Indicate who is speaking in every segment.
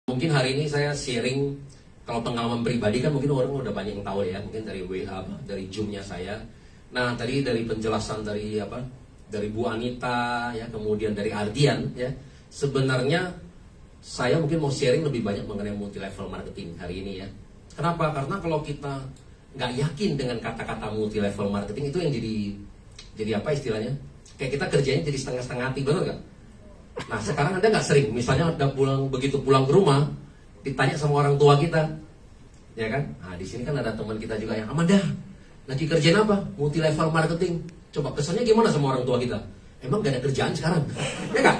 Speaker 1: Mungkin hari ini saya sharing, kalau pengalaman pribadi kan mungkin orang udah banyak yang tahu ya, mungkin dari WA, dari Zoom-nya saya. Nah, tadi dari penjelasan dari Bu Anita ya, kemudian dari Ardian ya. Sebenarnya saya mungkin mau sharing lebih banyak mengenai multi level marketing hari ini ya. Kenapa? Karena kalau kita nggak yakin dengan kata-kata multi level marketing, itu yang jadi apa istilahnya? Kayak kita kerjanya jadi setengah-setengah hati, benar nggak? Nah, sekarang Anda nggak sering, misalnya begitu pulang ke rumah, ditanya sama orang tua kita, ya kan? Nah, di sini kan ada teman kita juga yang, Amanda, lagi kerjaan apa? Multi level marketing. Coba kesannya gimana sama orang tua kita? Emang gak ada kerjaan sekarang? Ya kan?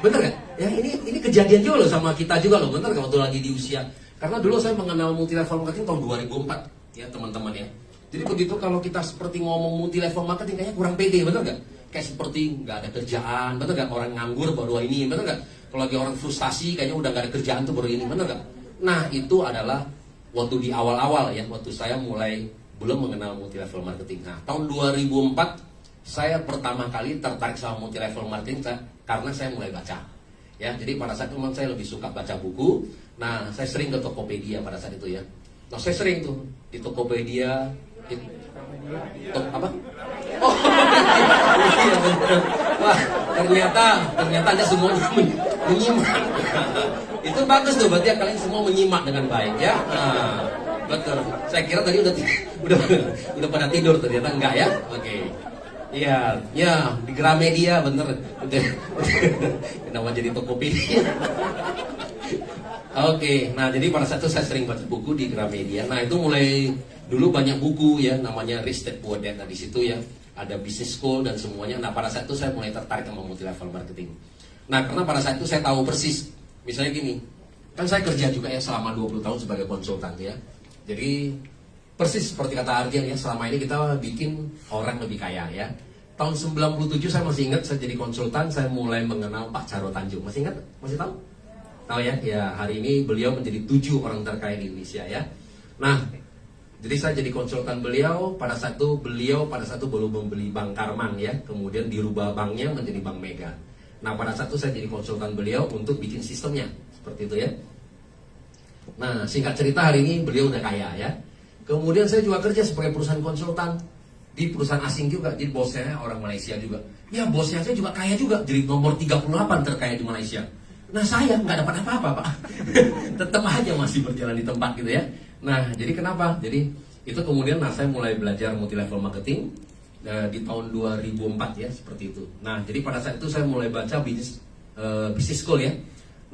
Speaker 1: Bener kan? Ya ini kejadian juga loh sama kita juga loh, bener kan? Waktu lagi di usia. Karena dulu saya mengenal multi level marketing tahun 2004, ya teman-teman ya. Jadi begitu kalau kita seperti ngomong multi level marketing kayaknya kurang pede, bener gak? Kayak seperti nggak ada kerjaan, bener gak? Orang nganggur baru ini, bener gak? Kalau lagi orang frustasi kayaknya udah gak ada kerjaan tuh baru ini, bener gak? Nah, itu adalah waktu di awal-awal ya, waktu saya mulai belum mengenal multi level marketing. Nah, tahun 2004 saya pertama kali tertarik sama multi level marketing karena saya mulai baca. Ya, jadi pada saat itu memang saya lebih suka baca buku. Nah, saya sering ke Tokopedia pada saat itu ya. Nah, saya sering tuh di Tokopedia. Apa? Oh, iya betul. Wah, ternyata Anda semuanya menyimak. Itu bagus tuh, berarti kalian semua menyimak dengan baik ya. Nah, betul. Saya kira tadi udah pada tidur, ternyata enggak ya. Oke. Iya, ya di Gramedia bener. Kenapa jadi Tokopedia? Oke, nah jadi pada saat itu saya sering baca buku di Gramedia. Nah itu mulai dulu banyak buku ya, namanya Rich Dad Poor Dad. Nah di situ ya ada business school dan semuanya. Nah pada saat itu saya mulai tertarik sama multi level marketing. Nah karena pada saat itu saya tahu persis, misalnya gini, kan saya kerja juga ya selama 20 tahun sebagai konsultan ya. Jadi persis seperti kata Ardian ya, selama ini kita bikin orang lebih kaya ya. Tahun 97 saya masih ingat, saya jadi konsultan, saya mulai mengenal Pak Caro Tanjung. Masih ingat? Masih tahu? Tahu ya? Ya, hari ini beliau menjadi 7 orang terkaya di Indonesia ya. Nah, jadi saya jadi konsultan beliau, pada saat itu beliau baru membeli Bank Karman ya, kemudian dirubah banknya menjadi Bank Mega. Nah, pada saat itu saya jadi konsultan beliau untuk bikin sistemnya, seperti itu ya. Nah, singkat cerita hari ini beliau udah kaya ya. Kemudian saya juga kerja sebagai perusahaan konsultan di perusahaan asing juga, jadi bosnya orang Malaysia juga. Ya bosnya saya juga kaya juga, jadi nomor 38 terkaya di Malaysia. Nah saya nggak dapat apa-apa Pak, tetap aja masih berjalan di tempat gitu ya. Nah jadi kenapa? Jadi itu kemudian saya mulai belajar multi level marketing di tahun 2004 ya, seperti itu. Nah jadi pada saat itu saya mulai baca business school ya.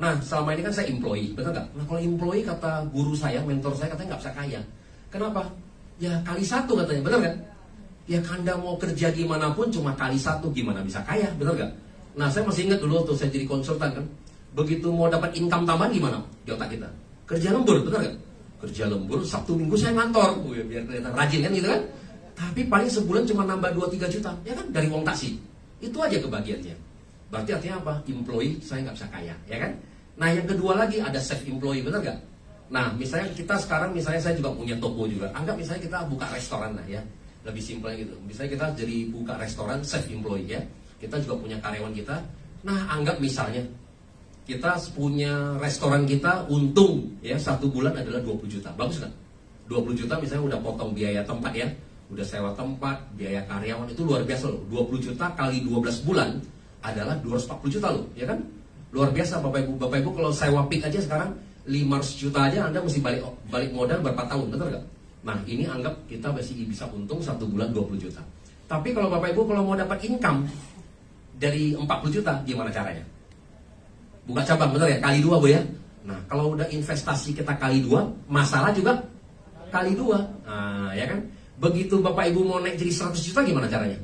Speaker 1: Nah selama ini kan saya employee, betul nggak? Nah kalau employee kata guru saya, mentor saya katanya nggak bisa kaya. Kenapa? Ya kali 1 katanya, benar kan? Ya Anda mau kerja gimana pun cuma kali 1, gimana bisa kaya, benar gak? Nah saya masih ingat dulu waktu saya jadi konsultan kan, begitu mau dapat income tambahan gimana di otak kita? Kerja lembur, benar gak? Kerja lembur, Sabtu Minggu saya ngantor, biar kelihatan rajin kan gitu kan? Tapi paling sebulan cuma nambah 2-3 juta, ya kan? Dari uang taksi. Itu aja kebagiannya. Berarti artinya apa? Employee saya nggak bisa kaya, ya kan? Nah yang kedua lagi ada self employee, benar gak? Nah misalnya kita sekarang, misalnya saya juga punya toko juga, anggap misalnya kita buka restoran lah ya, lebih simpel gitu. Misalnya kita jadi buka restoran self employee ya, kita juga punya karyawan kita. Nah anggap misalnya kita punya restoran kita untung ya 1 bulan adalah 20 juta, bagus nggak? 20 juta misalnya udah potong biaya tempat ya, udah sewa tempat, biaya karyawan, itu luar biasa loh. 20 juta kali 12 bulan adalah 240 juta loh, ya kan? Luar biasa Bapak Ibu kalau sewa pik aja sekarang 500 juta aja Anda mesti balik modal berapa tahun, betul nggak? Nah ini anggap kita masih bisa untung 1 bulan 20 juta. Tapi kalau Bapak Ibu kalau mau dapat income dari 40 juta, gimana caranya? Buka cabang, betul ya? Kali 2 Bu ya. Nah kalau udah investasi kita kali 2, masalah juga kali 2. Nah ya kan? Begitu Bapak Ibu mau naik jadi 100 juta, gimana caranya?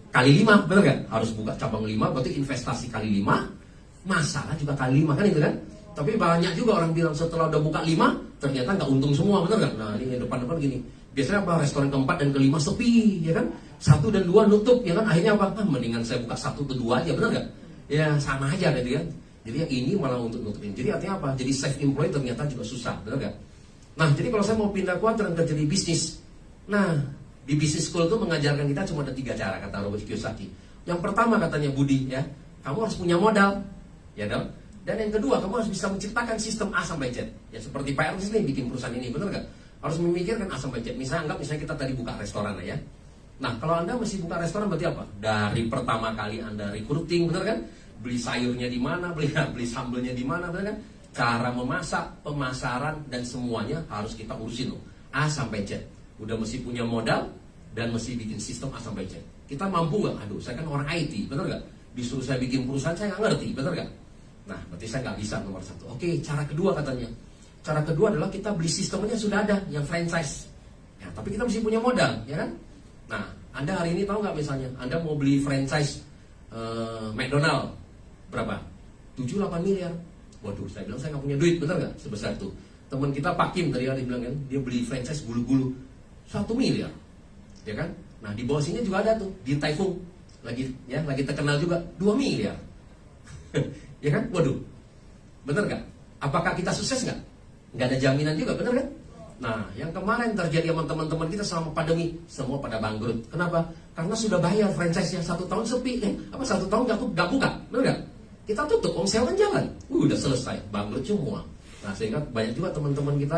Speaker 1: Kali 5, betul nggak? Harus buka cabang 5, berarti investasi kali 5, masalah juga kali 5 kan itu kan? Tapi banyak juga orang bilang setelah udah buka 5 ternyata nggak untung semua, benar nggak? Nah ini depan-depan gini, biasanya apa? Restoran keempat dan kelima sepi, ya kan? 1 dan 2 nutup, ya kan? Akhirnya apa? Mendingan saya buka 1 ke 2 aja, benar nggak? Ya sama aja gitu kan? Jadi ya ini malah untuk nutupin. Jadi artinya apa? Jadi self employed ternyata juga susah, benar nggak? Nah jadi kalau saya mau pindah kuadran kerja di bisnis, nah di business school itu mengajarkan kita cuma ada 3 cara, kata Robert Kiyosaki. Yang pertama katanya Budi ya, kamu harus punya modal, ya dong. Dan yang kedua, kamu harus bisa menciptakan sistem A sampai Z. Ya seperti Pak Ernest nih bikin perusahaan ini, benar nggak? Harus memikirkan A sampai Z. Misalnya kita tadi buka restoran ya. Nah, kalau Anda mesti buka restoran berarti apa? Dari pertama kali Anda recruiting, benar kan? Beli sayurnya di mana, beli sambelnya di mana, benar kan? Cara memasak, pemasaran, dan semuanya harus kita urusin loh. A sampai Z. Udah mesti punya modal dan mesti bikin sistem A sampai Z. Kita mampu nggak? Aduh, saya kan orang IT, benar nggak? Disuruh saya bikin perusahaan, saya nggak ngerti, benar nggak? Nah, berarti saya nggak bisa nomor satu. Oke, cara kedua katanya. Cara kedua adalah kita beli sistemnya sudah ada, yang franchise. Ya, tapi kita mesti punya modal, ya kan? Nah, Anda hari ini tahu nggak misalnya, Anda mau beli franchise McDonald berapa? 7-8 miliar. Waduh, saya bilang saya nggak punya duit, benar nggak? Sebesar itu. Teman kita Pak Kim tadi dia bilang kan, dia beli franchise bulu-bulu 1 miliar, ya kan? Nah, di bawah sini juga ada tuh, di Taifung lagi terkenal juga 2 miliar. Ya kan? Waduh, bener nggak? Apakah kita sukses nggak? Nggak ada jaminan juga, bener kan? Nah, yang kemarin terjadi sama teman-teman kita selama pandemi, semua pada bangkrut. Kenapa? Karena sudah bayar franchise-nya 1 tahun sepi, 1 tahun nggak buka, bener nggak? Kita tutup, omset jalan, udah selesai, bangkrut semua. Nah, sehingga banyak juga teman-teman kita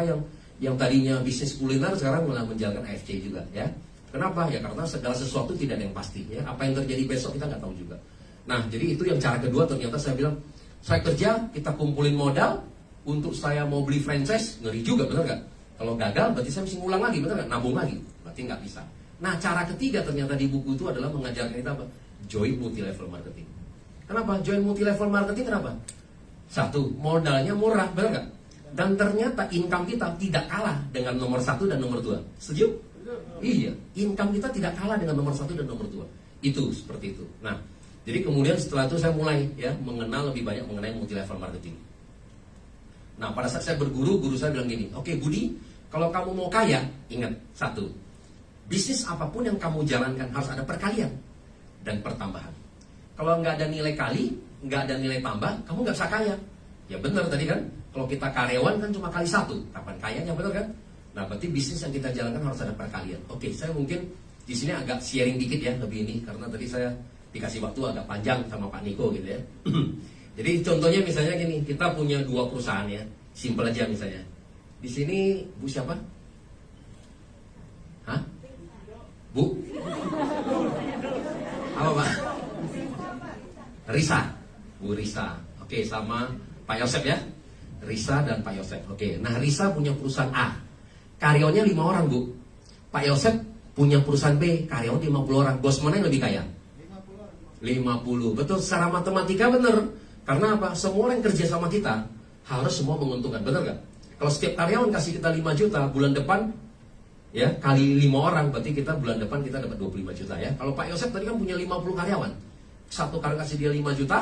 Speaker 1: yang tadinya bisnis kuliner sekarang malah menjalankan AFC juga, ya. Kenapa? Ya karena segala sesuatu tidak ada yang pasti, ya. Apa yang terjadi besok kita nggak tahu juga. Nah, jadi itu yang cara kedua. Ternyata saya bilang, saya kerja, kita kumpulin modal untuk saya mau beli franchise, ngeri juga, benar nggak? Kalau gagal, berarti saya mesti ngulang lagi, benar nggak? Nabung lagi, berarti nggak bisa. Nah, cara ketiga ternyata di buku itu adalah mengajarkan kita apa? Join multi-level marketing. Kenapa? Join multi-level marketing kenapa? Satu, modalnya murah, benar nggak? Dan ternyata income kita tidak kalah dengan nomor 1 dan nomor 2. Setuju? Iya, income kita tidak kalah dengan nomor 1 dan nomor 2. Itu seperti itu. Nah, jadi kemudian setelah itu saya mulai ya mengenal lebih banyak mengenai multi-level marketing. Nah, pada saat saya berguru, guru saya bilang gini, oke Budi, kalau kamu mau kaya, ingat satu, bisnis apapun yang kamu jalankan harus ada perkalian dan pertambahan. Kalau nggak ada nilai kali, nggak ada nilai tambah, kamu nggak bisa kaya. Ya benar tadi kan, kalau kita karyawan kan cuma kali 1, kapan kayanya, benar kan? Nah, berarti bisnis yang kita jalankan harus ada perkalian. Oke, saya mungkin di sini agak sharing dikit ya lebih ini, karena tadi saya dikasih waktu agak panjang sama Pak Niko gitu ya. Jadi contohnya misalnya gini, kita punya 2 perusahaan ya, simpel aja misalnya. Di sini Bu siapa? Hah? Bu? Apa Pak? Risa, Bu Risa. Oke, sama Pak Yosep ya. Risa dan Pak Yosep. Oke, nah Risa punya perusahaan A, karyawannya 5 orang Bu. Pak Yosep punya perusahaan B, karyawan 50 orang. Bos mana yang lebih kaya? 50. Betul, secara matematika benar. Karena apa? Semua orang yang kerja sama kita harus semua menguntungkan, benar gak? Kalau setiap karyawan kasih kita 5 juta, bulan depan ya kali 5 orang, berarti kita bulan depan kita dapat 25 juta ya. Kalau Pak Yosep tadi kan punya 50 karyawan, satu karyawan kasih dia 5 juta,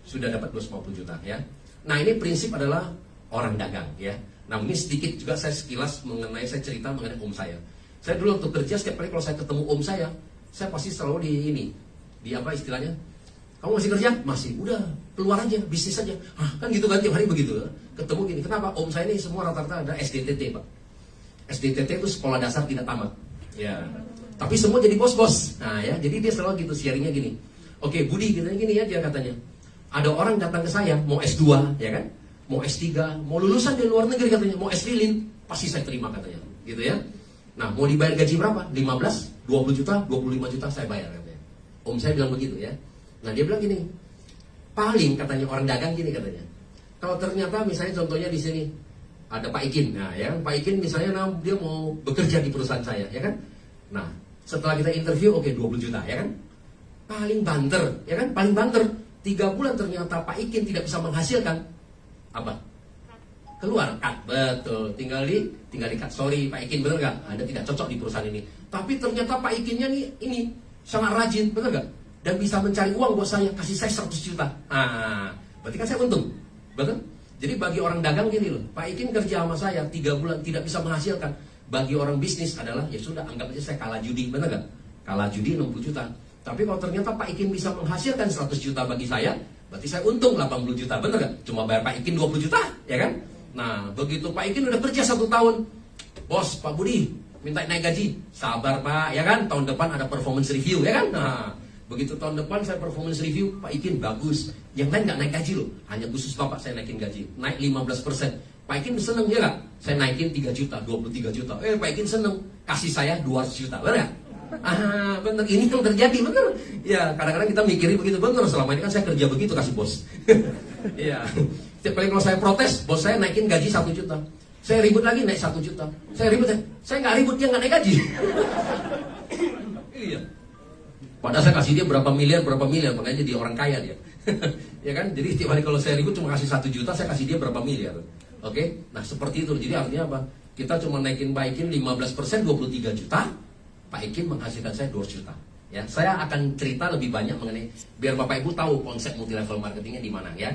Speaker 1: sudah dapat 250 juta ya. Nah, ini prinsip adalah orang dagang ya. Nah, ini sedikit juga saya sekilas saya cerita mengenai om saya. Saya dulu waktu kerja, setiap kali kalau saya ketemu om saya pasti selalu di apa istilahnya? Kamu masih kerja? Masih. Udah, keluar aja, bisnis aja. Kan gitu kan, tiap hari begitu. Ketemu gini, kenapa? Om saya ini semua rata-rata ada SDTT, Pak. SDTT itu sekolah dasar tidak tamat. Ya. Tapi semua jadi bos-bos. Nah ya, jadi dia selalu gitu, sharingnya gini. Oke, Budi, katanya gini aja katanya. Ada orang datang ke saya, mau S2, ya kan? Mau S3, mau lulusan di luar negeri katanya, mau S-Lilin, pasti saya terima katanya. Gitu ya. Nah, mau dibayar gaji berapa? 15, 20 juta, 25 juta saya bayar katanya. Om saya bilang begitu ya. Nah, dia bilang gini, paling katanya orang dagang gini katanya. Kalau ternyata misalnya contohnya di sini ada Pak Ikin, nah ya Pak Ikin misalnya dia mau bekerja di perusahaan saya, ya kan? Nah, setelah kita interview, oke 20 juta, ya kan? Paling banter, ya kan? Paling banter 3 bulan ternyata Pak Ikin tidak bisa menghasilkan apa? Keluar cut, betul. Tinggal di cut. Sorry Pak Ikin, bener nggak? Anda tidak cocok di perusahaan ini. Tapi ternyata Pak Ikinnya ini sangat rajin, bener nggak? Dan bisa mencari uang buat saya, kasih saya 100 juta. Berarti kan saya untung, betul? Jadi bagi orang dagang gini loh, Pak Ikin kerja sama saya 3 bulan tidak bisa menghasilkan. Bagi orang bisnis adalah ya sudah, anggap aja saya kalah judi, bener nggak? Kalah judi 60 juta. Tapi kalau ternyata Pak Ikin bisa menghasilkan 100 juta bagi saya, berarti saya untung 80 juta, bener nggak? Cuma bayar Pak Ikin 20 juta, ya kan? Nah, begitu Pak Ikin udah kerja 1 tahun, bos, Pak Budi minta naik gaji, sabar Pak, ya kan? Tahun depan ada performance review, ya kan? Nah, Begitu tahun depan saya performance review, Pak Ikin bagus. Yang lain nggak naik gaji loh, hanya khusus Bapak saya naikin gaji, naik 15%. Pak Ikin seneng ya nggak? Saya naikin 3 juta, 23 juta. Pak Ikin seneng, kasih saya 200 juta, benar nggak? Bener, ini yang terjadi, bener. Ya, kadang-kadang kita mikirin begitu, bener. Selama ini kan saya kerja begitu, kasih bos. Iya. Setiap kali kalau saya protes, bos saya naikin gaji 1 juta. Saya ribut lagi, naik 1 juta. Saya ribut, saya nggak ribut, dia nggak naik gaji. Iya. Padahal saya kasih dia berapa miliar, makanya jadi orang kaya dia. Ya kan? Jadi setiap hari kalau saya ribut cuma kasih 1 juta, saya kasih dia berapa miliar. Oke? Nah, seperti itu. Jadi artinya apa? Kita cuma naikin Pak Ikin 15%, 23 juta. Pak Ikin menghasilkan saya 2 juta. Ya, saya akan cerita lebih banyak mengenai, biar Bapak Ibu tahu konsep multi level marketingnya di mana ya.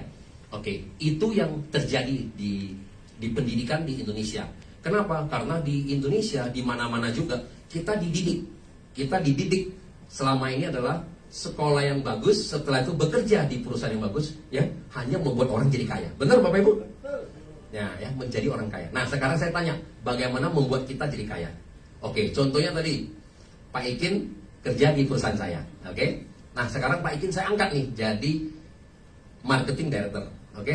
Speaker 1: Oke, itu yang terjadi di pendidikan di Indonesia. Kenapa? Karena di Indonesia di mana-mana juga kita dididik selama ini adalah sekolah yang bagus, setelah itu bekerja di perusahaan yang bagus, ya, hanya membuat orang jadi kaya. Benar Bapak Ibu? Ya, menjadi orang kaya. Nah, sekarang saya tanya, bagaimana membuat kita jadi kaya? Oke, contohnya tadi Pak Ikin kerja di perusahaan saya, oke? Nah, sekarang Pak Ikin saya angkat nih jadi marketing director, oke?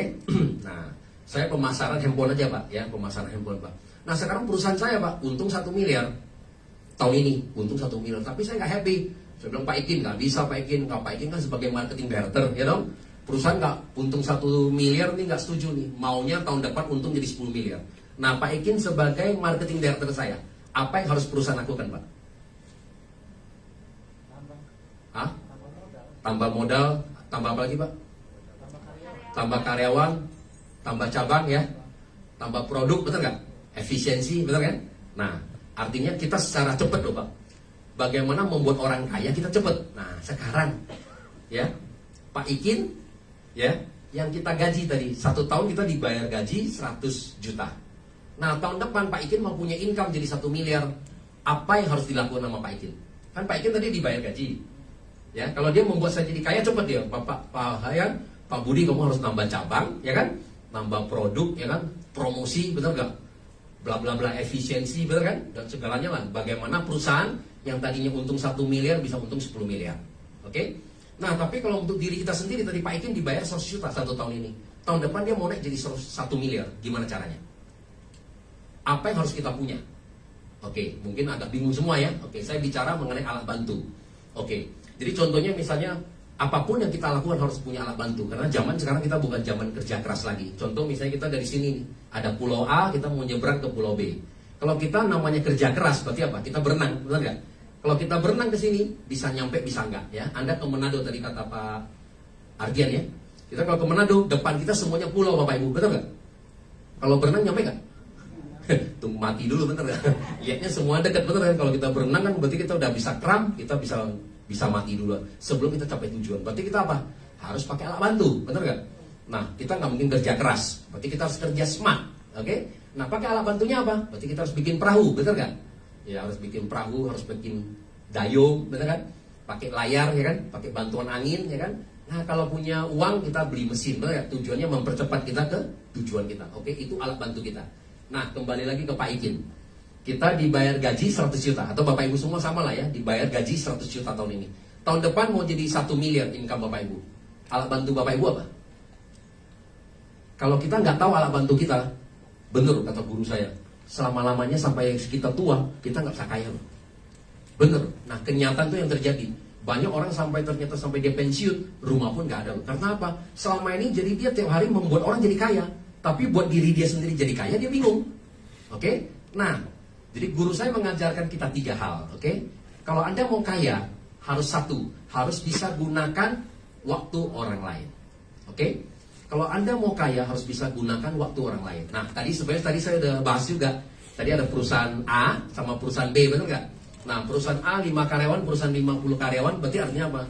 Speaker 1: Nah, saya pemasaran handphone aja Pak, ya, pemasaran handphone Pak. Nah, sekarang perusahaan saya Pak, untung 1 miliar tahun ini, untung 1 miliar, tapi saya nggak happy. Saya bilang Pak Ikin nggak bisa Pak Ikin, Pak Ikin kan sebagai marketing director, ya dong. Perusahaan nggak untung 1 miliar nih nggak setuju nih, maunya tahun depan untung jadi 10 miliar. Nah, Pak Ikin sebagai marketing director saya, apa yang harus perusahaan lakukan Pak? Hah? Tambah modal, tambah apa lagi Pak? Tambah karyawan, tambah cabang ya, tambah produk, betul nggak? Efisiensi, betul kan? Nah, artinya kita secara cepat loh Pak. Bagaimana membuat orang kaya kita cepat. Nah, sekarang ya Pak Ikin ya, yang kita gaji tadi 1 tahun kita dibayar gaji 100 juta. Nah, tahun depan Pak Ikin mau punya income jadi 1 miliar. Apa yang harus dilakukan sama Pak Ikin? Kan Pak Ikin tadi dibayar gaji. Ya, kalau dia membuat saya jadi kaya cepat dia. Pak Budi kamu harus nambah cabang, ya kan? Nambah produk, ya kan? Promosi, betul nggak? Bla bla bla, efisiensi, betul kan? Dan segalanya lah. Bagaimana perusahaan yang tadinya untung 1 miliar bisa untung 10 miliar. Oke? Nah, tapi kalau untuk diri kita sendiri tadi Pak Ikin dibayar 100 juta 1 tahun ini. Tahun depan dia mau naik jadi 1 miliar. Gimana caranya? Apa yang harus kita punya? Oke, mungkin agak bingung semua ya. Oke, saya bicara mengenai alat bantu. Oke, jadi contohnya misalnya apapun yang kita lakukan harus punya alat bantu. Karena zaman sekarang kita bukan zaman kerja keras lagi. Contoh misalnya kita dari sini nih, ada pulau A, kita mau nyebrang ke pulau B. Kalau kita namanya kerja keras, berarti apa? Kita berenang, benar nggak? Kalau kita berenang ke sini, bisa nyampe, bisa enggak ya. Anda ke Manado tadi kata Pak Ardian ya. Kita kalau ke Manado, depan kita semuanya pulau Bapak Ibu, betul nggak? Kalau berenang nyampe nggak? Tunggu mati dulu, bener nggak? Lihatnya semua dekat, bener kan? Kalau kita berenang kan berarti kita udah bisa kram, kita bisa mati dulu sebelum kita capai tujuan. Berarti kita apa? Harus pakai alat bantu, bener nggak? Nah, kita nggak mungkin kerja keras, berarti kita harus kerja smart, oke? Nah, pakai alat bantunya apa? Berarti kita harus bikin perahu, bener nggak? Ya, harus bikin perahu, harus bikin dayung, bener kan? Pakai layar, ya kan? Pakai bantuan angin, ya kan? Nah, kalau punya uang kita beli mesin, bener nggak? Tujuannya mempercepat kita ke tujuan kita, oke? Itu alat bantu kita. Nah, kembali lagi ke Pak Ikin. Kita dibayar gaji 100 juta. Atau Bapak Ibu semua sama lah ya, dibayar gaji 100 juta tahun ini. Tahun depan mau jadi 1 miliar income Bapak Ibu. Alat bantu Bapak Ibu apa? Kalau kita nggak tahu alat bantu kita, bener kata guru saya, selama-lamanya sampai kita tua, kita nggak bisa kaya loh. Bener. Nah, kenyataan itu yang terjadi. Banyak orang ternyata sampai dia pensiun, rumah pun nggak ada loh. Karena apa? Selama ini jadi dia tiap hari membuat orang jadi kaya. Tapi buat diri dia sendiri jadi kaya, dia bingung. Oke? Nah, jadi guru saya mengajarkan kita 3 hal. Oke? Kalau Anda mau kaya, harus harus bisa gunakan waktu orang lain. Oke? Kalau Anda mau kaya, harus bisa gunakan waktu orang lain. Nah, tadi saya udah bahas juga. Tadi ada perusahaan A sama perusahaan B, benar nggak? Nah, perusahaan A 5 karyawan, perusahaan 50 karyawan, berarti artinya apa?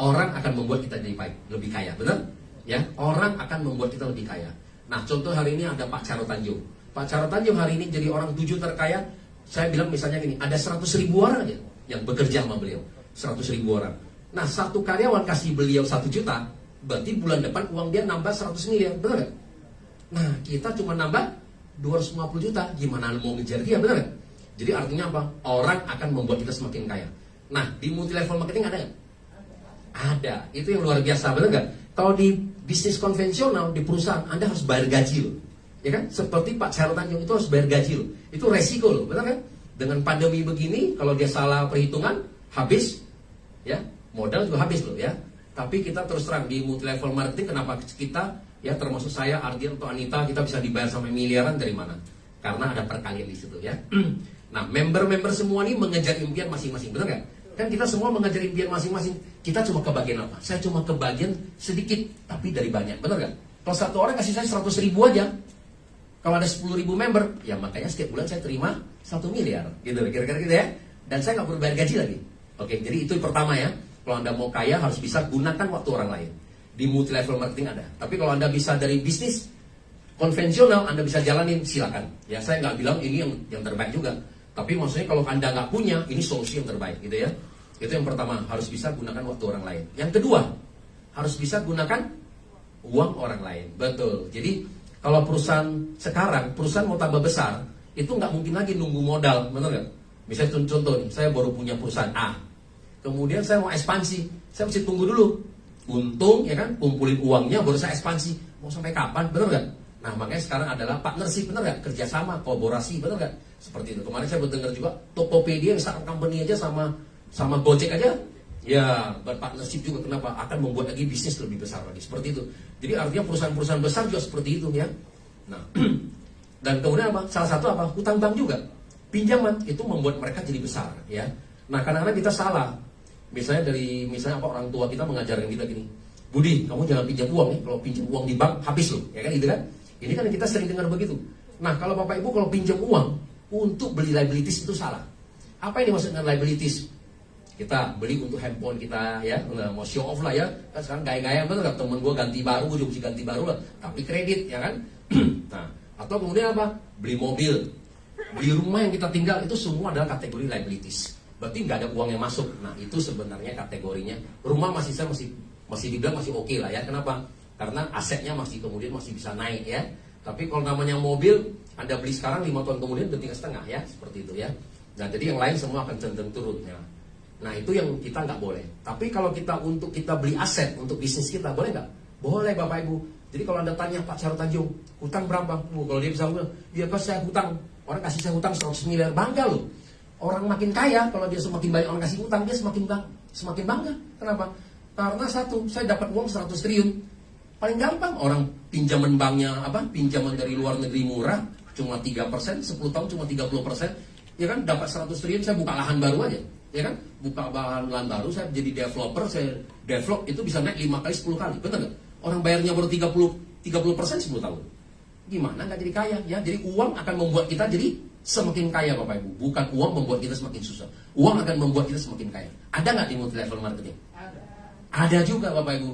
Speaker 1: Orang akan membuat kita jadi lebih kaya, benar? Ya, orang akan membuat kita lebih kaya. Nah, contoh hari ini ada Pak Charo Tanjung. Pak Charo Tanjung hari ini jadi orang 7 terkaya. Saya bilang misalnya gini, ada 100.000 orang aja yang bekerja sama beliau. 100.000 orang. Nah, satu karyawan kasih beliau 1 juta, berarti bulan depan uang dia nambah 100 miliar, benar gak? Nah, kita cuma nambah 250 juta, gimana mau ngejar dia, benar gak? Jadi artinya apa? Orang akan membuat kita semakin kaya. Nah, di multi level marketing ada gak? Ada, itu yang luar biasa, benar nggak? Kalau di bisnis konvensional, di perusahaan, Anda harus bayar gaji loh. Ya kan? Seperti Pak Charles Tanjung itu harus bayar gaji loh. Itu resiko loh, benar kan? Dengan pandemi begini, kalau dia salah perhitungan, habis, ya, modal juga habis loh ya. Tapi kita terus terang di multi level marketing, kenapa kita, ya termasuk saya, Ardian atau Anita, kita bisa dibayar sampai miliaran dari mana? Karena ada perkalian di situ ya. Nah, member-member semua ini mengejar impian masing-masing, benar nggak? Kan kita semua mengejar impian masing-masing. Kita cuma kebagian apa? Saya cuma kebagian sedikit, tapi dari banyak, benar nggak? Kalau satu orang kasih saya 100 ribu aja, kalau ada 10 ribu member, ya makanya setiap bulan saya terima 1 miliar, gitu, kira-kira gitu ya. Dan saya nggak perlu bayar gaji lagi. Oke, jadi itu yang pertama ya. Kalau Anda mau kaya harus bisa gunakan waktu orang lain. Di multi level marketing ada. Tapi kalau Anda bisa dari bisnis konvensional, Anda bisa jalanin, silakan. Ya, saya nggak bilang ini yang terbaik juga. Tapi maksudnya kalau Anda nggak punya, ini solusi yang terbaik, gitu ya. Itu yang pertama, harus bisa gunakan waktu orang lain. Yang kedua, harus bisa gunakan uang orang lain. Betul. Jadi kalau perusahaan sekarang, perusahaan mau tambah besar, itu nggak mungkin lagi nunggu modal, benar nggak? Misalnya contoh nih, saya baru punya perusahaan A, kemudian saya mau ekspansi, saya mesti tunggu dulu, untung ya kan, kumpulin uangnya baru saya ekspansi. Mau sampai kapan, benar nggak? Nah makanya sekarang adalah partnership, benar nggak? Kerjasama, kolaborasi, benar nggak? Seperti itu. Kemarin saya dengar juga Tokopedia yang startup company aja sama Gojek aja, ya berpartnership juga. Kenapa? Akan membuat lagi bisnis lebih besar lagi. Seperti itu. Jadi artinya perusahaan-perusahaan besar juga seperti itu ya. Nah, dan kemudian apa? Salah satu apa? Hutang bank juga. Pinjaman itu membuat mereka jadi besar ya. Nah, kadang-kadang kita salah. Misalnya apa, orang tua kita mengajarkan kita gini, Budi, kamu jangan pinjam uang nih. Kalau pinjam uang di bank habis loh, ya kan gitu kan? Ini kan kita sering dengar begitu. Nah, kalau Bapak Ibu kalau pinjam uang untuk beli liabilities itu salah. Apa ini maksudnya liabilities? Kita beli untuk handphone kita ya, mau show off lah ya. Kan sekarang gaya-gaya, bener gak? Temen gue ganti baru, gue juga mesti ganti baru lah. Tapi kredit ya kan. Nah, atau kemudian apa? Beli mobil, beli rumah yang kita tinggal, itu semua adalah kategori liabilities. Berarti nggak ada uang yang masuk. Nah, itu sebenarnya kategorinya. Rumah masih dibilang masih oke lah ya. Kenapa? Karena asetnya masih bisa naik ya. Tapi kalau namanya mobil, Anda beli sekarang 5 tahun kemudian udah 3,5 ya, seperti itu ya. Nah, jadi yang lain semua akan cenderung turun ya. Nah, itu yang kita nggak boleh. Tapi kalau kita beli aset untuk bisnis kita, boleh nggak? Boleh Bapak Ibu. Jadi kalau Anda tanya Pak Charles Tanjung, hutang berapa? Kalau dia bisa bilang, ya pas saya hutang, orang kasih saya hutang 100 miliar, bangga loh. Orang makin kaya, kalau dia semakin banyak orang kasih hutang, dia semakin bangga. Kenapa? Karena satu, saya dapat uang 100 triliun. Paling gampang, orang pinjaman banknya pinjaman dari luar negeri murah, cuma 3%, 10 tahun cuma 30%. Ya kan, dapat 100 triliun, saya buka lahan baru aja. Ya kan, buka lahan baru, saya jadi developer, saya develop, itu bisa naik 5 kali, 10 kali. Betul nggak? Orang bayarnya baru 30% 10 tahun. Gimana nggak jadi kaya? Ya, jadi uang akan membuat kita jadi semakin kaya Bapak Ibu. Bukan uang membuat kita semakin susah. Uang akan membuat kita semakin kaya. Ada nggak di multi level marketing? Ada juga Bapak Ibu.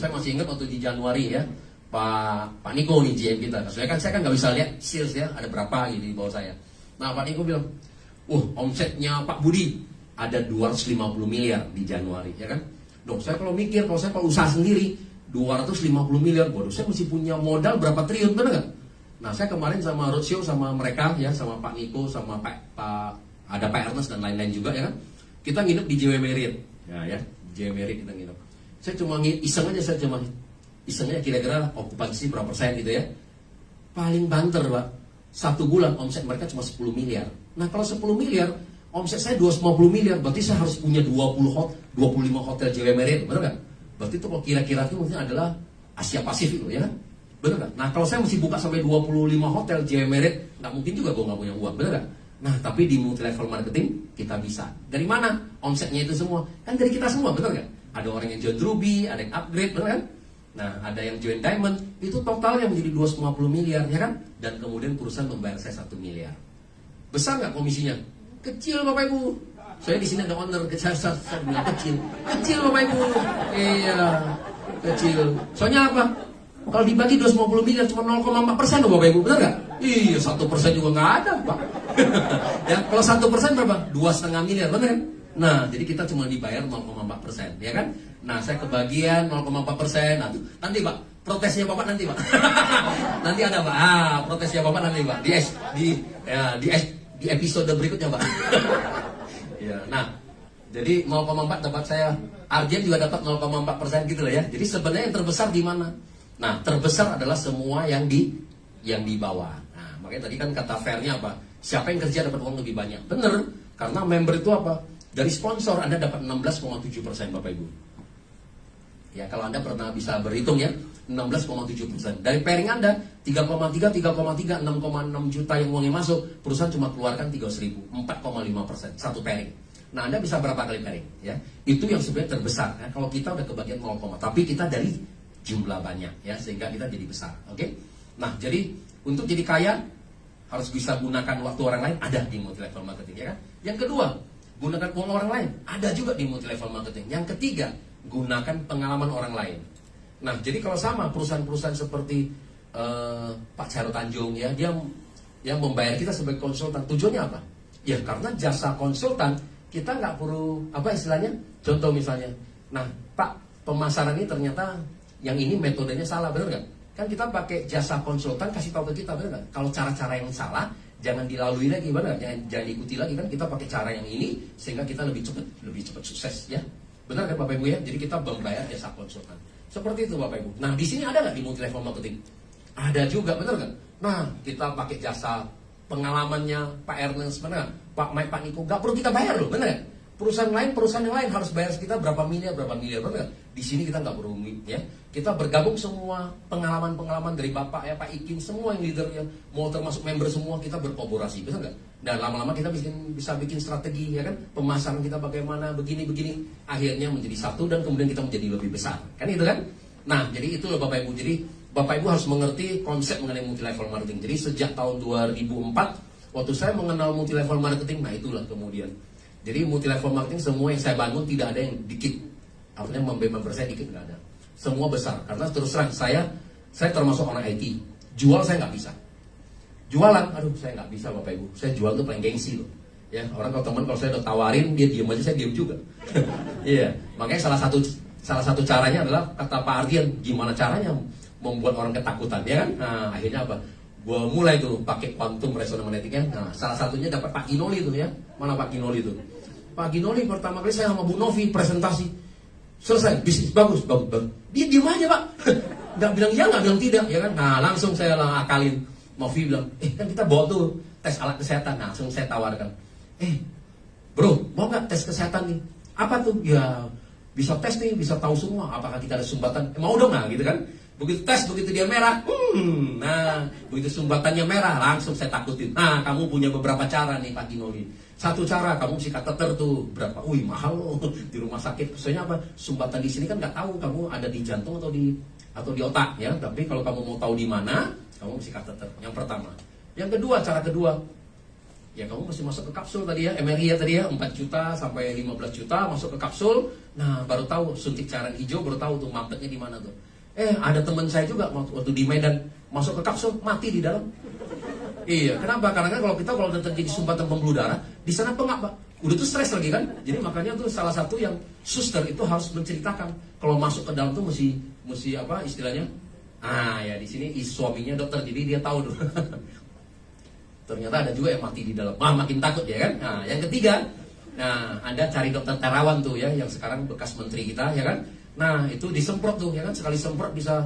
Speaker 1: Saya masih ingat waktu di Januari ya, Pak Niko nih GM kita. Saya kan nggak bisa lihat sales ya, ada berapa gitu di bawah saya. Nah Pak Niko bilang, omsetnya Pak Budi ada 250 miliar di Januari, ya kan? Dong, saya kalau usaha sendiri 250 miliar, waduh, saya mesti punya modal berapa triliun, benar nggak? Nah, saya kemarin sama roadshow sama mereka ya, sama Pak Niko, sama ada Pak Ernest dan lain-lain juga ya kan. Kita nginep di JW Marriott. Ya, JW Marriott kita nginep. Saya cuma isengnya kira-kira okupansi berapa persen gitu ya. Paling banter, Pak. 1 bulan omset mereka cuma 10 miliar. Nah, kalau 10 miliar, omset saya 250 miliar, berarti saya harus punya 25 hotel JW Marriott, benar nggak? Berarti itu kalau kira-kira itu mungkin adalah Asia Pasifik loh ya kan? Bener gak? Nah kalau saya mesti buka sampai 25 hotel JW Marriott, nggak mungkin juga gue nggak punya uang, bener gak? Nah tapi di multi level marketing kita bisa. Dari mana omsetnya itu semua? Kan dari kita semua, bener gak? Ada orang yang join Ruby, ada yang upgrade, bener kan? Nah ada yang join Diamond, itu totalnya menjadi 250 miliar, ya kan? Dan kemudian perusahaan membayar saya 1 miliar. Besar nggak komisinya? Kecil Bapak Ibu. Saya di sini ada owner, saya bilang kecil Bapak Ibu. Iya, kecil. Soalnya apa? Kalau dibagi 250 miliar cuma 0,4% loh Bapak Ibu, benar nggak? Iya, 1% juga nggak ada Pak. Ya, kalau 1% berapa? 2,5 miliar, benar kan? Nah, jadi kita cuma dibayar 0,4%, ya kan? Nah, saya kebagian 0,4%. Nanti Pak, protesnya Bapak nanti Pak. Nanti ada Pak. Protesnya Bapak nanti Pak. Di episode berikutnya Pak. Ya, nah, Jadi 0,4 dapat saya, Arjen juga dapat 0,4% gitu lah ya. Jadi sebenarnya yang terbesar di mana? Nah, terbesar adalah semua yang di bawah. Nah, makanya tadi kan kata fairnya apa? Siapa yang kerja dapat uang lebih banyak? Bener, karena member itu apa? Dari sponsor Anda dapat 16,7% Bapak Ibu. Ya, kalau Anda pernah bisa berhitung ya, 16,7%. Dari pairing Anda 3,3, 3,3, 6,6 juta yang uangnya masuk, perusahaan cuma keluarkan 300.000, 4,5%, satu pairing. Nah, Anda bisa berapa kali pairing? Ya, itu yang sebenarnya terbesar. Ya. Kalau kita udah kebagian 0, tapi kita dari jumlah banyak, ya, sehingga kita jadi besar. Oke? Nah, jadi untuk jadi kaya harus bisa gunakan waktu orang lain, ada di multi level marketing, ya kan? Yang kedua, gunakan uang orang lain, ada juga di multi level marketing. Yang ketiga, gunakan pengalaman orang lain. Nah, jadi kalau sama perusahaan-perusahaan seperti Pak Charo Tanjung, ya, dia yang membayar kita sebagai konsultan, tujuannya apa? Ya, karena jasa konsultan kita nggak perlu apa istilahnya. Contoh misalnya, nah Pak, pemasaran ini ternyata yang ini metodenya salah, benar nggak? Kan kita pakai jasa konsultan kasih tahu ke kita, benar nggak? Kalau cara-cara yang salah jangan dilalui lagi, benar nggak? Jangan diikuti lagi, kan kita pakai cara yang ini sehingga kita lebih cepat sukses, ya. Benar kan Bapak Ibu ya? Jadi kita membayar jasa konsultan. Seperti itu Bapak Ibu. Nah, di sini ada nggak di multi level marketing? Ada juga, benar nggak? Nah, kita pakai jasa pengalamannya Pak Ernest, benar nggak? Pak Mike, Pak Niko, nggak perlu kita bayar loh, benar nggak? Perusahaan yang lain harus bayar kita berapa miliar, benar nggak? Di sini kita nggak perlu, ya. Kita bergabung semua pengalaman-pengalaman dari Bapak ya, Pak Ikin, semua yang leader yang mau termasuk member semua, kita berkolaborasi, benar nggak? Dan lama-lama kita bisa bikin strategi, ya kan? Pemasaran kita bagaimana, begini, akhirnya menjadi satu dan kemudian kita menjadi lebih besar, kan itu kan? Nah, jadi itu loh Bapak Ibu. Jadi Bapak Ibu harus mengerti konsep mengenai multi level marketing. Jadi sejak tahun 2004 waktu saya mengenal multi level marketing, nah itulah kemudian. Jadi multi level marketing semua yang saya bangun tidak ada yang dikit. Artinya member saya dikit, nggak ada. Semua besar. Karena terus terang saya termasuk orang IT. Jual saya nggak bisa. Jualan, aduh saya nggak bisa Bapak Ibu. Saya jual tuh paling gengsi loh. Ya, orang kalau saya udah tawarin dia diem aja, saya diem juga. Iya, makanya salah satu caranya adalah kata Pak Ardian, gimana caranya membuat orang ketakutan, ya kan? Nah, akhirnya apa? Gua mulai tuh pakai quantum resonance magnetic, ya. Nah, salah satunya dapat Pak Ginoli tuh, ya. Mana Pak Ginoli tuh? Pak Ginoli pertama kali saya sama Bu Novi presentasi. Selesai, bisnis bagus. Dia diem aja Pak. Nggak bilang iya, nggak bilang tidak, ya kan? Nah, langsung saya akalin. Novi bilang, kan kita bawa tuh tes alat kesehatan. Nah, langsung saya tawarkan. Bro, mau nggak tes kesehatan nih? Apa tuh? Ya, bisa tes nih, bisa tahu semua. Apakah kita ada sumbatan? Mau dong nggak, gitu kan? Begitu tes, begitu dia merah. Nah, begitu sumbatannya merah, langsung saya takutin. Nah, kamu punya beberapa cara nih Pak Ginoli. Satu cara, kamu mesti kateter tuh berapa? Wih, mahal loh di rumah sakit. Soalnya apa? Sumbatan di sini kan nggak tahu kamu ada di jantung atau di otak, ya. Tapi kalau kamu mau tahu di mana, kamu mesti kateter. Yang pertama. Yang kedua, cara kedua, ya kamu mesti masuk ke kapsul tadi ya, MRI ya tadi ya, 4 juta sampai 15 juta masuk ke kapsul. Nah, baru tahu suntik cairan hijau, baru tahu tuh mampetnya di mana tuh. Ada teman saya juga waktu di Medan masuk ke kapsul, mati di dalam. Iya, kenapa? Karena kan kalau udah terjadi sumbatan pembuluh darah, di sana pengap, Pak. Udah tuh stres lagi kan. Jadi makanya tuh salah satu yang suster itu harus menceritakan kalau masuk ke dalam tuh mesti apa istilahnya? Ya di sini suaminya dokter, jadi dia tahu tuh. Ternyata ada juga yang mati di dalam. Makin takut ya kan. Nah, yang ketiga, Anda cari dokter terawan tuh ya, yang sekarang bekas menteri kita ya kan. Nah, itu disemprot tuh ya kan, sekali semprot bisa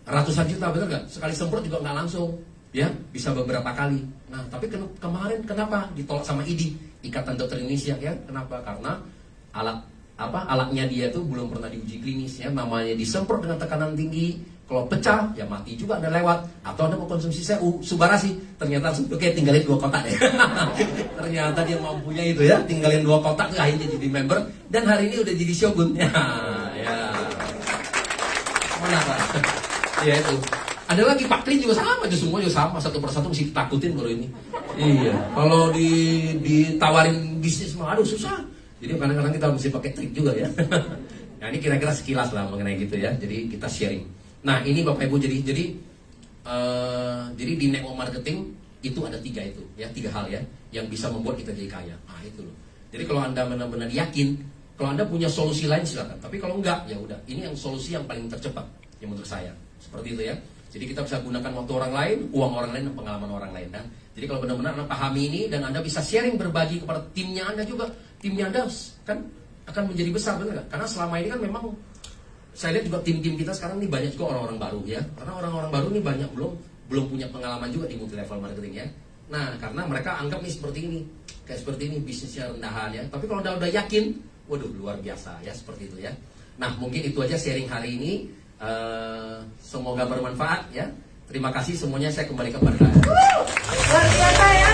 Speaker 1: ratusan juta, betul nggak? Sekali semprot juga nggak langsung, ya bisa beberapa kali. Nah, tapi kemarin kenapa ditolak sama IDI, Ikatan Dokter Indonesia ya? Kenapa? Karena alatnya dia tuh belum pernah diuji klinis ya, namanya disemprot dengan tekanan tinggi. Kalau pecah, ya mati juga Anda lewat. Atau Anda mau konsumsi subarasi, ternyata oke, tinggalin 2 kotak ya. Ternyata dia mampunya itu ya, tinggalin 2 kotak, akhirnya jadi member. Dan hari ini udah jadi shogun. Ya. Mana Pak? Ya itu. Ada lagi Pak Klin juga sama, semua juga sama. Satu persatu mesti ditakutin baru ini. Iya. Kalau ditawarin bisnis mah aduh susah. Jadi kadang-kadang kita mesti pakai trik juga ya. Nah ini kira-kira sekilas lah mengenai gitu ya. Jadi kita sharing. Nah ini Bapak Ibu jadi di network marketing itu ada 3 itu ya, 3 hal ya yang bisa membuat kita jadi kaya. Nah itu loh. Jadi kalau Anda benar-benar yakin, kalau Anda punya solusi lain silakan. Tapi kalau enggak ya udah, ini yang solusi yang paling tercepat yang menurut saya. Seperti itu ya. Jadi kita bisa gunakan waktu orang lain, uang orang lain, dan pengalaman orang lain kan. Jadi kalau benar-benar Anda pahami ini dan Anda bisa sharing berbagi kepada timnya Anda juga, timnya Anda kan akan menjadi besar, benar nggak? Karena selama ini kan memang saya lihat juga tim-tim kita sekarang nih banyak juga orang-orang baru ya. Karena orang-orang baru nih banyak belum punya pengalaman juga di multi level marketing ya. Nah, karena mereka anggap nih seperti ini, kayak seperti ini bisnisnya rendahan ya. Tapi kalau udah yakin, waduh luar biasa ya seperti itu ya. Nah, mungkin itu aja sharing hari ini. Semoga bermanfaat ya. Terima kasih semuanya, saya kembali kepada
Speaker 2: luar biasa ya.